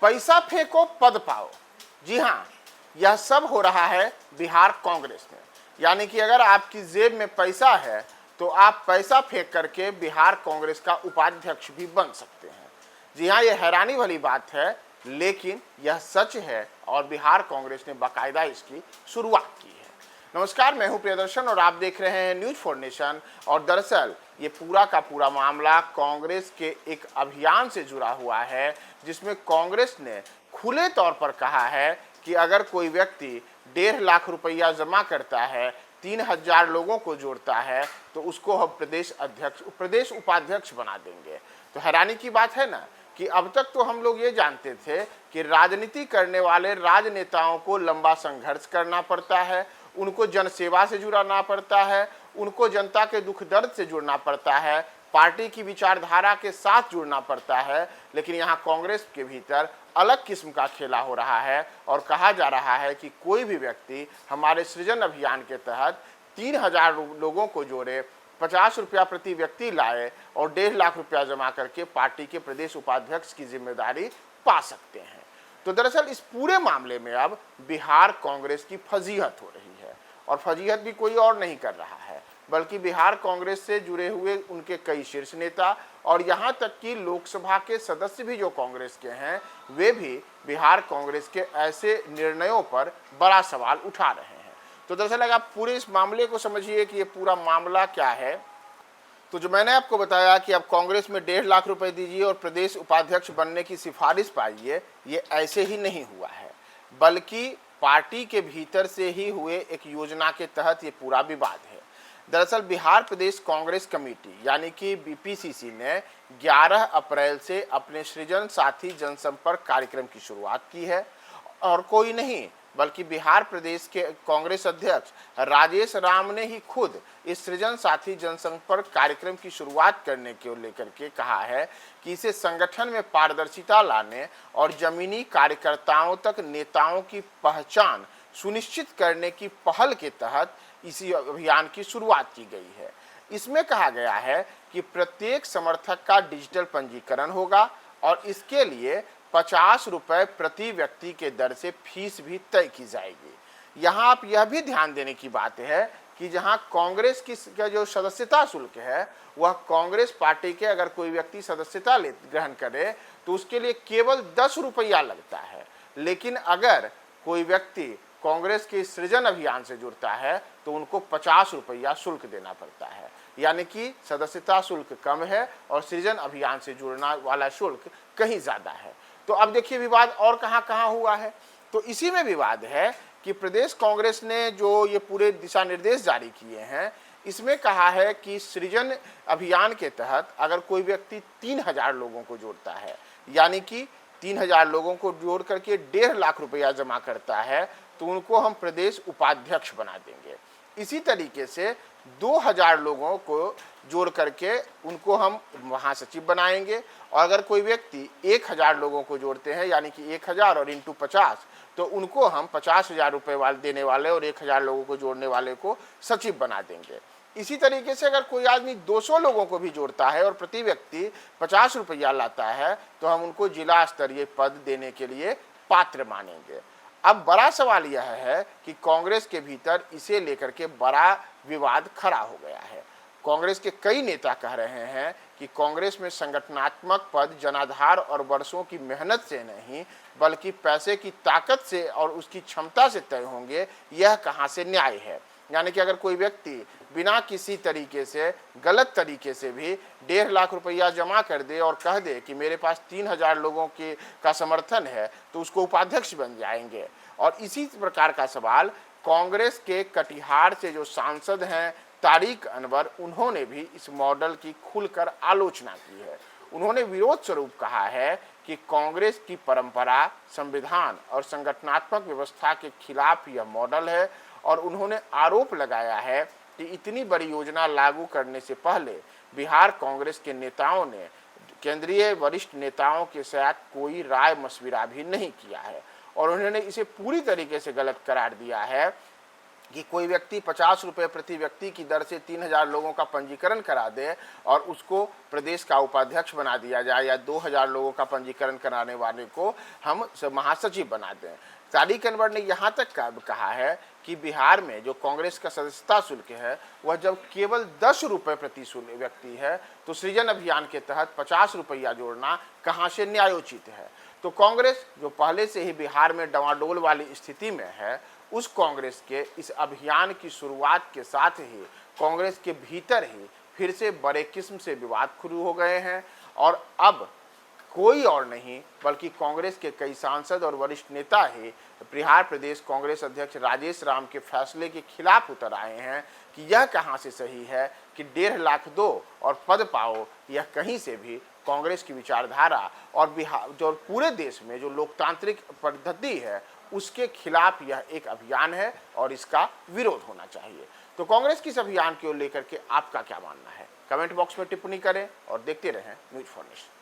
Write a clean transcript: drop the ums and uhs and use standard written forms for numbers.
पैसा फेंको पद पाओ। जी हाँ, यह सब हो रहा है बिहार कांग्रेस में। यानी कि अगर आपकी जेब में पैसा है तो आप पैसा फेंक करके बिहार कांग्रेस का उपाध्यक्ष भी बन सकते हैं। जी हाँ, यह हैरानी वाली बात है, लेकिन यह सच है और बिहार कांग्रेस ने बाकायदा इसकी शुरुआत की है। नमस्कार, मैं हूं प्रियदर्शन और आप देख रहे हैं न्यूज फॉर नेशन। और दरअसल ये पूरा का पूरा मामला कांग्रेस के एक अभियान से जुड़ा हुआ है, जिसमें कांग्रेस ने खुले तौर पर कहा है कि अगर कोई व्यक्ति 1.5 लाख रुपया जमा करता है, 3000 लोगों को जोड़ता है, तो उसको हम प्रदेश उपाध्यक्ष बना देंगे। तो हैरानी की बात है ना कि अब तक तो हम लोग ये जानते थे कि राजनीति करने वाले राजनेताओं को लंबा संघर्ष करना पड़ता है, उनको जनसेवा से जुड़ना पड़ता है, उनको जनता के दुख दर्द से जुड़ना पड़ता है, पार्टी की विचारधारा के साथ जुड़ना पड़ता है। लेकिन यहाँ कांग्रेस के भीतर अलग किस्म का खेला हो रहा है और कहा जा रहा है कि कोई भी व्यक्ति हमारे सृजन अभियान के तहत 3000 लोगों को जोड़े, 50 रुपया प्रति व्यक्ति लाए और 1.5 लाख रुपया जमा करके पार्टी के प्रदेश उपाध्यक्ष की जिम्मेदारी पा सकते हैं। तो दरअसल इस पूरे मामले में अब बिहार कांग्रेस की फजीहत हो रही है, और फजीहत भी कोई और नहीं कर रहा है बल्कि बिहार कांग्रेस से जुड़े हुए उनके कई शीर्ष नेता और यहाँ तक कि लोकसभा के सदस्य भी जो कांग्रेस के हैं, वे भी बिहार कांग्रेस के ऐसे निर्णयों पर बड़ा सवाल उठा रहे हैं। तो दरअसल अगर आप पूरे इस मामले को समझिए कि ये पूरा मामला क्या है, तो जो मैंने आपको बताया कि आप कांग्रेस में 1.5 लाख रुपए दीजिए और प्रदेश उपाध्यक्ष बनने की सिफारिश पाइए, ये ऐसे ही नहीं हुआ है, बल्कि पार्टी के भीतर से ही हुए एक योजना के तहत ये पूरा विवाद है। दरअसल बिहार प्रदेश कांग्रेस कमेटी यानी कि बीपीसीसी ने 11 अप्रैल से अपने सृजन साथी जनसंपर्क कार्यक्रम की शुरुआत की है, और कोई नहीं बल्कि बिहार प्रदेश के कांग्रेस अध्यक्ष राजेश राम ने ही खुद इस सृजन साथी जनसंपर्क कार्यक्रम की शुरुआत करने को लेकर के कहा है कि इसे संगठन में पारदर्शिता लाने और जमीनी कार्यकर्ताओं तक नेताओं की पहचान सुनिश्चित करने की पहल के तहत इसी अभियान की शुरुआत की गई है। इसमें कहा गया है कि प्रत्येक समर्थक का डिजिटल पंजीकरण होगा और इसके लिए 50 रुपए प्रति व्यक्ति के दर से फीस भी तय की जाएगी। यहाँ आप यह भी ध्यान देने की बात है कि जहाँ कांग्रेस की जो सदस्यता शुल्क है, वह कांग्रेस पार्टी के अगर कोई व्यक्ति सदस्यता ग्रहण करे तो उसके लिए केवल 10 रुपया लगता है, लेकिन अगर कोई व्यक्ति कांग्रेस के सृजन अभियान से जुड़ता है तो उनको 50 रुपया शुल्क देना पड़ता है। यानी कि सदस्यता शुल्क कम है और सृजन अभियान से जुड़ना वाला शुल्क कहीं ज़्यादा है। तो अब देखिए विवाद और कहाँ हुआ है। तो इसी में विवाद है कि प्रदेश कांग्रेस ने जो ये पूरे दिशा निर्देश जारी किए हैं, इसमें कहा है कि सृजन अभियान के तहत अगर कोई व्यक्ति 3000 लोगों को जोड़ता है, यानी कि 3000 लोगों को जोड़ करके 1.5 लाख रुपया जमा करता है, तो उनको हम प्रदेश उपाध्यक्ष बना देंगे। इसी तरीके से 2000 लोगों को जोड़ करके उनको हम महासचिव बनाएंगे, और अगर कोई व्यक्ति 1000 लोगों को जोड़ते हैं, यानी कि 1000 और इंटू 50, तो उनको हम 50,000 रुपये वाले देने वाले और 1000 लोगों को जोड़ने वाले को सचिव बना देंगे। इसी तरीके से अगर कोई आदमी 200 लोगों को भी जोड़ता है और प्रति व्यक्ति 50 रुपया लाता है, तो हम उनको जिला स्तरीय पद देने के लिए पात्र मानेंगे। अब बड़ा सवाल यह है कि कांग्रेस के भीतर इसे लेकर के बड़ा विवाद खड़ा हो गया है। कांग्रेस के कई नेता कह रहे हैं कि कांग्रेस में संगठनात्मक पद जनाधार और वर्षों की मेहनत से नहीं बल्कि पैसे की ताकत से और उसकी क्षमता से तय होंगे। यह कहाँ से न्याय है? यानी कि अगर कोई व्यक्ति बिना किसी तरीके से गलत तरीके से भी 1.5 लाख रुपया जमा कर दे और कह दे कि मेरे पास 3000 लोगों के का समर्थन है, तो उसको उपाध्यक्ष बन जाएंगे। और इसी प्रकार का सवाल कांग्रेस के कटिहार से जो सांसद हैं तारिक अनवर, उन्होंने भी इस मॉडल की खुलकर आलोचना की है। उन्होंने विरोध स्वरूप कहा है कि कांग्रेस की परंपरा, संविधान और संगठनात्मक व्यवस्था के खिलाफ यह मॉडल है, और उन्होंने आरोप लगाया है कि इतनी बड़ी योजना लागू करने से पहले बिहार कांग्रेस के नेताओं ने केंद्रीय वरिष्ठ नेताओं के साथ कोई राय मशविरा भी नहीं किया है, और उन्होंने इसे पूरी तरीके से गलत करार दिया है कि कोई व्यक्ति 50 रुपये प्रति व्यक्ति की दर से 3000 लोगों का पंजीकरण करा दे और उसको प्रदेश का उपाध्यक्ष बना दिया जाए, या 2000 लोगों का पंजीकरण कराने वाले को हम महासचिव बना दें। तारिक अनवर ने यहाँ तक कहा है कि बिहार में जो कांग्रेस का सदस्यता शुल्क है वह जब केवल 10 रुपये प्रति व्यक्ति है, तो सृजन अभियान के तहत 50 रुपया जोड़ना कहाँ से न्यायोचित है। तो कांग्रेस जो पहले से ही बिहार में डवाडोल वाली स्थिति में है, उस कांग्रेस के इस अभियान की शुरुआत के साथ ही कांग्रेस के भीतर ही फिर से बड़े किस्म से विवाद शुरू हो गए हैं, और अब कोई और नहीं बल्कि कांग्रेस के कई सांसद और वरिष्ठ नेता ही बिहार प्रदेश कांग्रेस अध्यक्ष राजेश राम के फैसले के खिलाफ उतर आए हैं कि यह कहां से सही है कि 1.5 लाख दो और पद पाओ। यह कहीं से भी कांग्रेस की विचारधारा और बिहार जो पूरे देश में जो लोकतांत्रिक पद्धति है उसके खिलाफ यह एक अभियान है और इसका विरोध होना चाहिए। तो कांग्रेस की इस अभियान को लेकर के आपका क्या मानना है? कमेंट बॉक्स में टिप्पणी करें और देखते रहें न्यूज़ फॉर नेशन।